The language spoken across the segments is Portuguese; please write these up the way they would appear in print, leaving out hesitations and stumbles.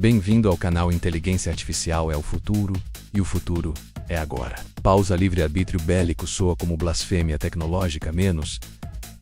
Bem-vindo ao canal Inteligência Artificial é o futuro, e o futuro é agora. Pausa livre-arbítrio bélico soa como blasfêmia tecnológica menos,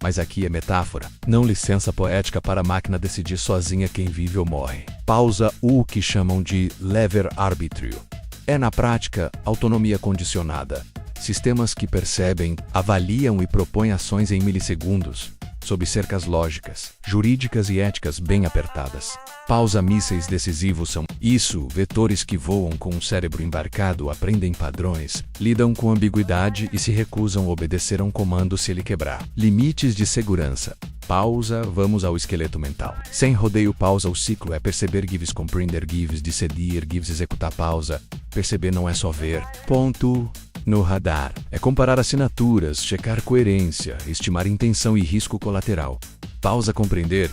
mas aqui é metáfora. Não licença poética para a máquina decidir sozinha quem vive ou morre. Pausa o que chamam de lever-arbítrio. É na prática autonomia condicionada. Sistemas que percebem, avaliam e propõem ações em milissegundos, sob cercas lógicas, jurídicas e éticas bem apertadas. Pausa mísseis decisivos são isso, vetores que voam com um cérebro embarcado, aprendem padrões, lidam com ambiguidade e se recusam a obedecer a um comando se ele quebrar. Limites de segurança. Pausa, vamos ao esqueleto mental. Sem rodeio, pausa, o ciclo é perceber, gives, compreender, gives, decidir, gives, executar, pausa. Perceber não é só ver. Ponto. No radar, é comparar assinaturas, checar coerência, estimar intenção e risco colateral. Pausa, compreender,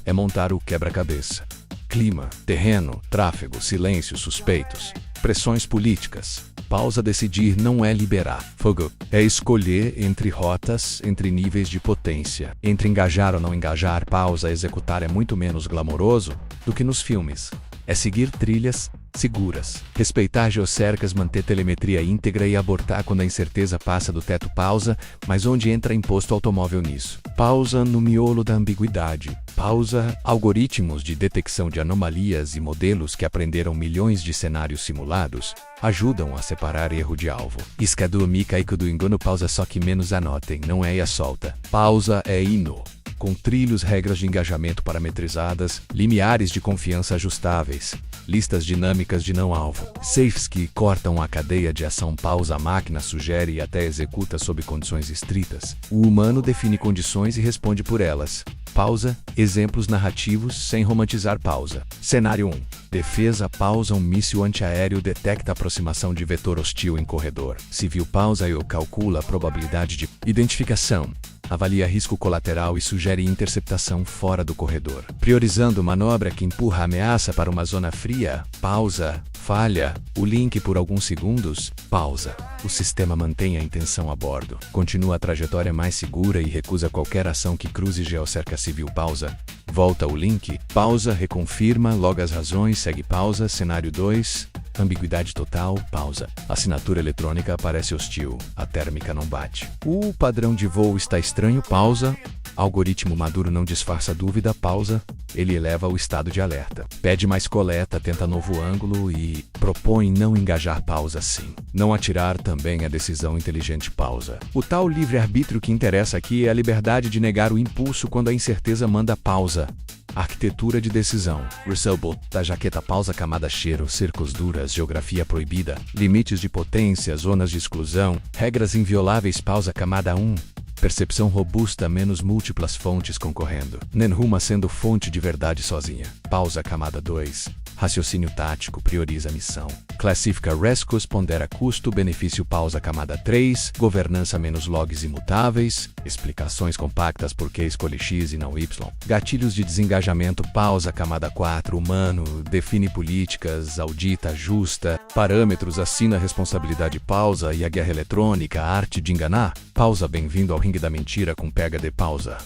é montar o quebra-cabeça. Clima, terreno, tráfego, silêncio, suspeitos, pressões políticas. Pausa, decidir não é liberar. Fogo é escolher entre rotas, entre níveis de potência, entre engajar ou não engajar. Pausa, executar é muito menos glamouroso do que nos filmes. É seguir trilhas seguras, respeitar geocercas, manter telemetria íntegra e abortar quando a incerteza passa do teto. Pausa, mas onde entra imposto automóvel nisso? Pausa no miolo da ambiguidade. Pausa, algoritmos de detecção de anomalias e modelos que aprenderam milhões de cenários simulados ajudam a separar erro de alvo. Iscadu Mikaiku do engano. Pausa, só que menos anotem, não é a solta. Pausa é hino. Com trilhos, regras de engajamento parametrizadas, limiares de confiança ajustáveis, listas dinâmicas de não-alvo, safes que cortam a cadeia de ação. Pausa, a máquina sugere e até executa sob condições estritas. O humano define condições e responde por elas. Pausa, exemplos narrativos sem romantizar. Pausa. Cenário 1. Defesa. Pausa, um míssil antiaéreo detecta aproximação de vetor hostil em corredor. Civil. Pausa, eu calcula a probabilidade de identificação. Avalia risco colateral e sugere interceptação fora do corredor. Priorizando manobra que empurra a ameaça para uma zona fria. Pausa. Falha o link por alguns segundos. Pausa. O sistema mantém a intenção a bordo. Continua a trajetória mais segura e recusa qualquer ação que cruze geocerca civil. Pausa. Volta o link. Pausa. Reconfirma. Loga as razões. Segue. Pausa. Cenário 2. Ambiguidade total. Pausa. Assinatura eletrônica aparece hostil. A térmica não bate. O padrão de voo está estranho. Pausa. Algoritmo maduro não disfarça dúvida. Pausa. Ele eleva o estado de alerta. Pede mais coleta, tenta novo ângulo e propõe não engajar. Pausa, sim. Não atirar também é decisão inteligente. Pausa. O tal livre-arbítrio que interessa aqui é a liberdade de negar o impulso quando a incerteza manda. Pausa. Arquitetura de decisão. Resolve da jaqueta. Pausa, camada cheiro, cercos duras, geografia proibida, limites de potência, zonas de exclusão, regras invioláveis. Pausa, camada 1. Percepção robusta, menos múltiplas fontes concorrendo. Nenhuma sendo fonte de verdade sozinha. Pausa, camada 2. Raciocínio tático, prioriza a missão. Classifica riscos, pondera custo-benefício. Pausa, camada 3. Governança, menos logs imutáveis. Explicações compactas, por que escolhe X e não Y. Gatilhos de desengajamento. Pausa, camada 4. Humano, define políticas, audita, ajusta. Parâmetros, assina responsabilidade. Pausa, e a guerra eletrônica, a arte de enganar. Pausa, bem-vindo ao ringue da mentira com PhD. Pausa.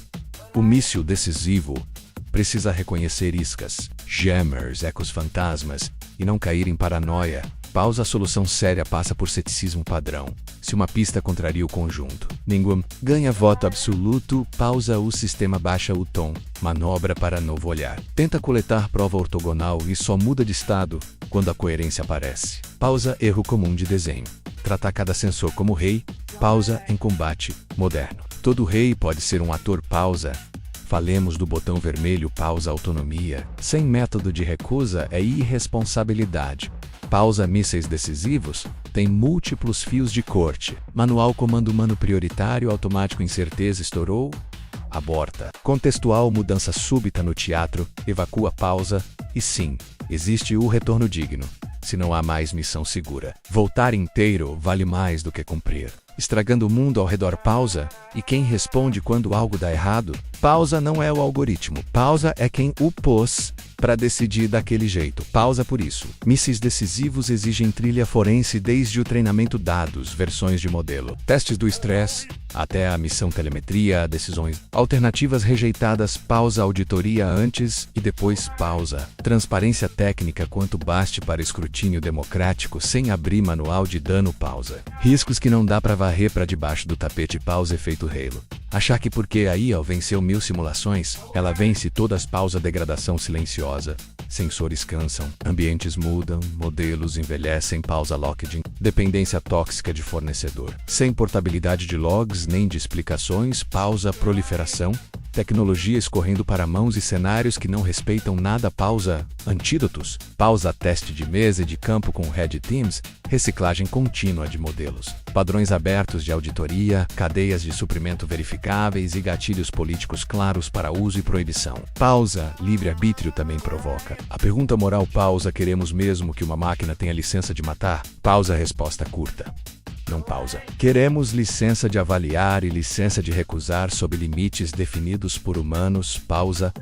O míssil decisivo precisa reconhecer iscas, jammers, ecos fantasmas e não cair em paranoia. Pausa, a solução séria passa por ceticismo padrão. Se uma pista contraria o conjunto, ninguém ganha voto absoluto. Pausa, o sistema baixa o tom, manobra para novo olhar. Tenta coletar prova ortogonal e só muda de estado quando a coerência aparece. Pausa, erro comum de desenho. Tratar cada sensor como rei. Pausa, em combate moderno. Todo rei pode ser um ator. Pausa. Falemos do botão vermelho. Pausa, autonomia. Sem método de recusa é irresponsabilidade. Pausa, mísseis decisivos tem múltiplos fios de corte. Manual, comando humano prioritário, automático, incerteza, estourou. Aborta. Contextual, mudança súbita no teatro, evacua. Pausa. E sim, existe o retorno digno. Se não há mais missão segura, voltar inteiro vale mais do que cumprir. Estragando o mundo ao redor. Pausa. E quem responde quando algo dá errado? Pausa não é o algoritmo. Pausa é quem o pôs para decidir daquele jeito. Pausa por isso. Mísseis decisivos exigem trilha forense desde o treinamento, dados, versões de modelo, testes do estresse, até a missão telemetria, decisões alternativas rejeitadas, pausa, auditoria antes e depois, pausa, transparência técnica quanto baste para escrutínio democrático sem abrir manual de dano, pausa, riscos que não dá para varrer para debaixo do tapete, pausa, efeito Halo. Achar que porque a IA venceu 1000 simulações, ela vence todas, pausa, degradação silenciosa, sensores cansam, ambientes mudam, modelos envelhecem, pausa, lockdown, dependência tóxica de fornecedor, sem portabilidade de logs nem de explicações, pausa, proliferação, tecnologia escorrendo para mãos e cenários que não respeitam nada, pausa, antídotos, pausa, teste de mesa e de campo com Red Teams, reciclagem contínua de modelos, padrões abertos de auditoria, cadeias de suprimento verificáveis e gatilhos políticos claros para uso e proibição. Pausa, livre-arbítrio também provoca. A pergunta moral, pausa, queremos mesmo que uma máquina tenha licença de matar? Pausa, resposta curta. Não, pausa. Queremos licença de avaliar e licença de recusar sob limites definidos por humanos, pausa.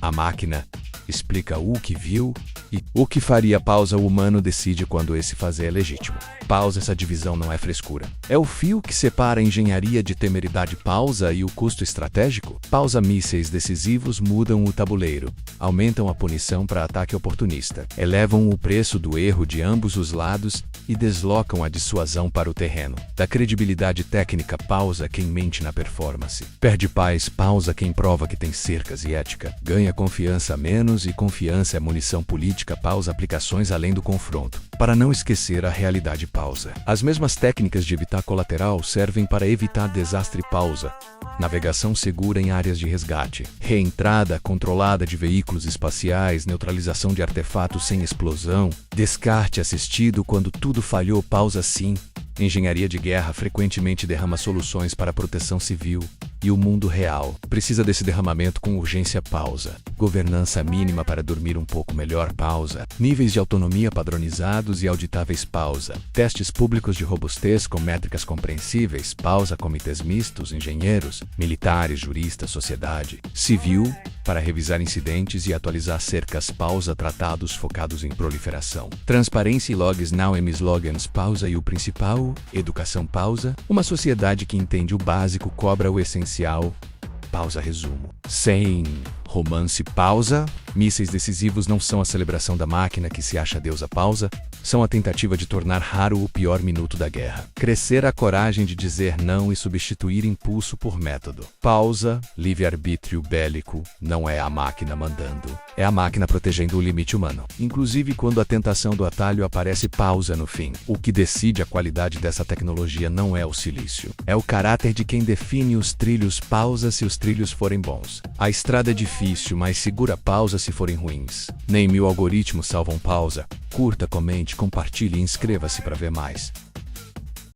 A máquina explica o que viu e o que faria, pausa. O humano decide quando esse fazer é legítimo. Pausa, essa divisão não é frescura. É o fio que separa a engenharia de temeridade, pausa, e o custo estratégico. Pausa, mísseis decisivos mudam o tabuleiro, aumentam a punição para ataque oportunista, elevam o preço do erro de ambos os lados e deslocam a dissuasão para o terreno da credibilidade técnica, pausa, quem mente na performance. Perde paz, pausa, quem prova que tem cercas e ética. Ganha confiança menos e confiança é munição política, pausa, aplicações além do confronto. Para não esquecer a realidade, pausa. As mesmas técnicas de evitar colateral servem para evitar desastre, pausa. Navegação segura em áreas de resgate, reentrada controlada de veículos espaciais, neutralização de artefatos sem explosão, descarte assistido quando tudo falhou, pausa, sim. Engenharia de guerra frequentemente derrama soluções para a proteção civil, e o mundo real precisa desse derramamento com urgência, pausa. Governança mínima para dormir um pouco melhor, pausa. Níveis de autonomia padronizados e auditáveis, pausa. Testes públicos de robustez com métricas compreensíveis, pausa. Comitês mistos, engenheiros, militares, juristas, sociedade civil, para revisar incidentes e atualizar cercas, pausa. Tratados focados em proliferação. Transparência e logs, now slogans, pausa. E o principal, educação, pausa. Uma sociedade que entende o básico cobra o essencial, pausa, resumo. Sem romance, pausa. Mísseis decisivos não são a celebração da máquina que se acha deusa, pausa. São a tentativa de tornar raro o pior minuto da guerra. Crescer a coragem de dizer não e substituir impulso por método. Pausa, livre-arbítrio bélico, não é a máquina mandando. É a máquina protegendo o limite humano. Inclusive quando a tentação do atalho aparece, pausa no fim. O que decide a qualidade dessa tecnologia não é o silício. É o caráter de quem define os trilhos, pausa, se os trilhos forem bons. A estrada é difícil, mas segura, pausa, se forem ruins. Nem 1000 algoritmos salvam, pausa. Curta, comente, compartilhe e inscreva-se para ver mais.